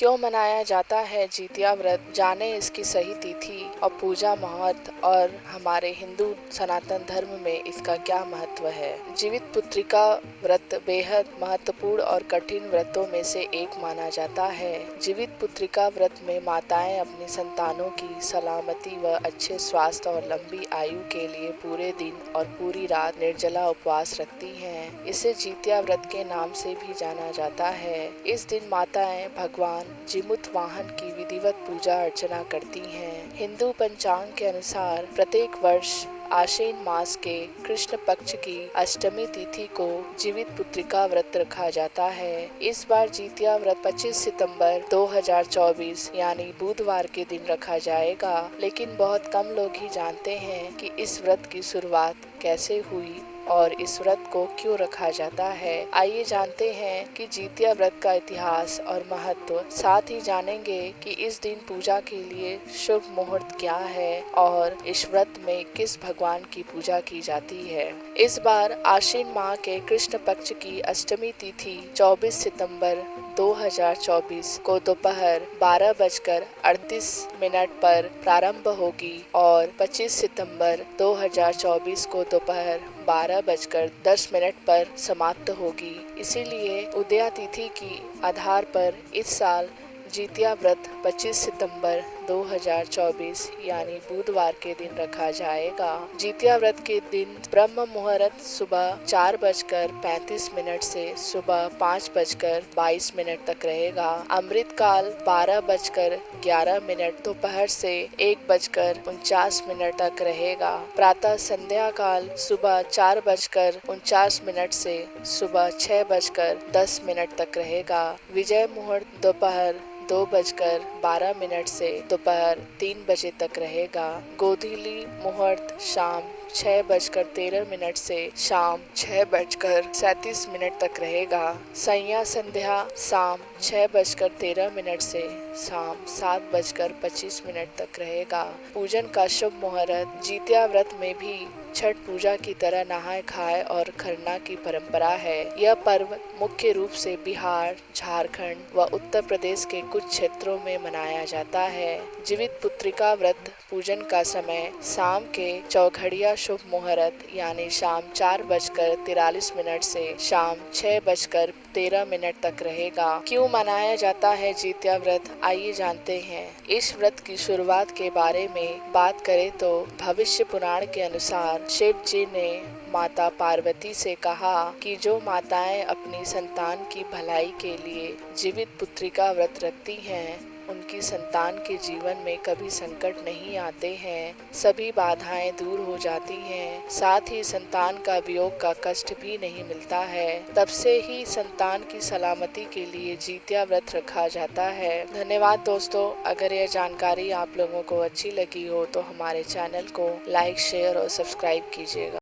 क्यों मनाया जाता है जितिया व्रत, जाने इसकी सही तिथि और पूजा महत्व और हमारे हिंदू सनातन धर्म में इसका क्या महत्व है। जीवित पुत्रिका व्रत बेहद महत्वपूर्ण और कठिन व्रतों में से एक माना जाता है। जीवित पुत्रिका व्रत में माताएं अपनी संतानों की सलामती व अच्छे स्वास्थ्य और लंबी आयु के लिए पूरे दिन और पूरी रात निर्जला उपवास रखती हैं। इसे जितिया व्रत के नाम से भी जाना जाता है। इस दिन माताएं भगवान जीमूत वाहन की विधिवत पूजा अर्चना करती हैं। हिंदू पंचांग के अनुसार प्रत्येक वर्ष आश्विन मास के कृष्ण पक्ष की अष्टमी तिथि को जीवित पुत्रिका व्रत रखा जाता है। इस बार जितिया व्रत 25 सितंबर 2024 यानी बुधवार के दिन रखा जाएगा, लेकिन बहुत कम लोग ही जानते हैं कि इस व्रत की शुरुआत कैसे हुई और इस व्रत को क्यों रखा जाता है। आइए जानते हैं कि जितिया व्रत का इतिहास और महत्व, साथ ही जानेंगे कि इस दिन पूजा के लिए शुभ मुहूर्त क्या है और इस व्रत में किस भगवान की पूजा की जाती है। इस बार आश्विन माह के कृष्ण पक्ष की अष्टमी तिथि 24 सितंबर 2024 को दोपहर 12:38 पर प्रारंभ होगी और 25 सितंबर 2024 को दोपहर 12:10 पर समाप्त होगी। इसीलिए उदया तिथि की आधार पर इस साल जितिया व्रत 25 सितंबर 2024 यानी बुधवार के दिन रखा जाएगा। जितिया व्रत के दिन ब्रह्म मुहूर्त सुबह 4:35 से सुबह 5:22 तक रहेगा। अमृत काल 12:11 दोपहर से 1:49 तक रहेगा। प्रातः संध्या काल सुबह 4:49 से सुबह 6:10 तक रहेगा। विजय मुहूर्त दोपहर 2:12 से दोपहर 3 बजे तक रहेगा। गोधूली मुहूर्त शाम 6:13 से शाम 6:37 तक रहेगा। संध्या संध्या शाम 6:13 से शाम 7:25 तक रहेगा। पूजन का शुभ मुहूर्त, जितिया व्रत में भी छठ पूजा की तरह नहाय खाए और खरना की परंपरा है। यह पर्व मुख्य रूप से बिहार, झारखंड व उत्तर प्रदेश के कुछ क्षेत्रों में मनाया जाता है। जीवित पुत्रिका व्रत पूजन का समय शाम के चौघड़िया शुभ मुहूर्त यानी शाम 4:43 से शाम 6:13 तक रहेगा। क्यों मनाया जाता है जितिया व्रत, आइए जानते हैं। इस व्रत की शुरुआत के बारे में बात करें तो भविष्य पुराण के अनुसार शिव जी ने माता पार्वती से कहा कि जो माताएं अपनी संतान की भलाई के लिए जीवित पुत्रिका व्रत रखती हैं, उनकी संतान के जीवन में कभी संकट नहीं आते हैं, सभी बाधाएं दूर हो जाती हैं, साथ ही संतान का वियोग का कष्ट भी नहीं मिलता है। तब से ही संतान की सलामती के लिए जितिया व्रत रखा जाता है। धन्यवाद दोस्तों। अगर यह जानकारी आप लोगों को अच्छी लगी हो तो हमारे चैनल को लाइक, शेयर और सब्सक्राइब कीजिएगा।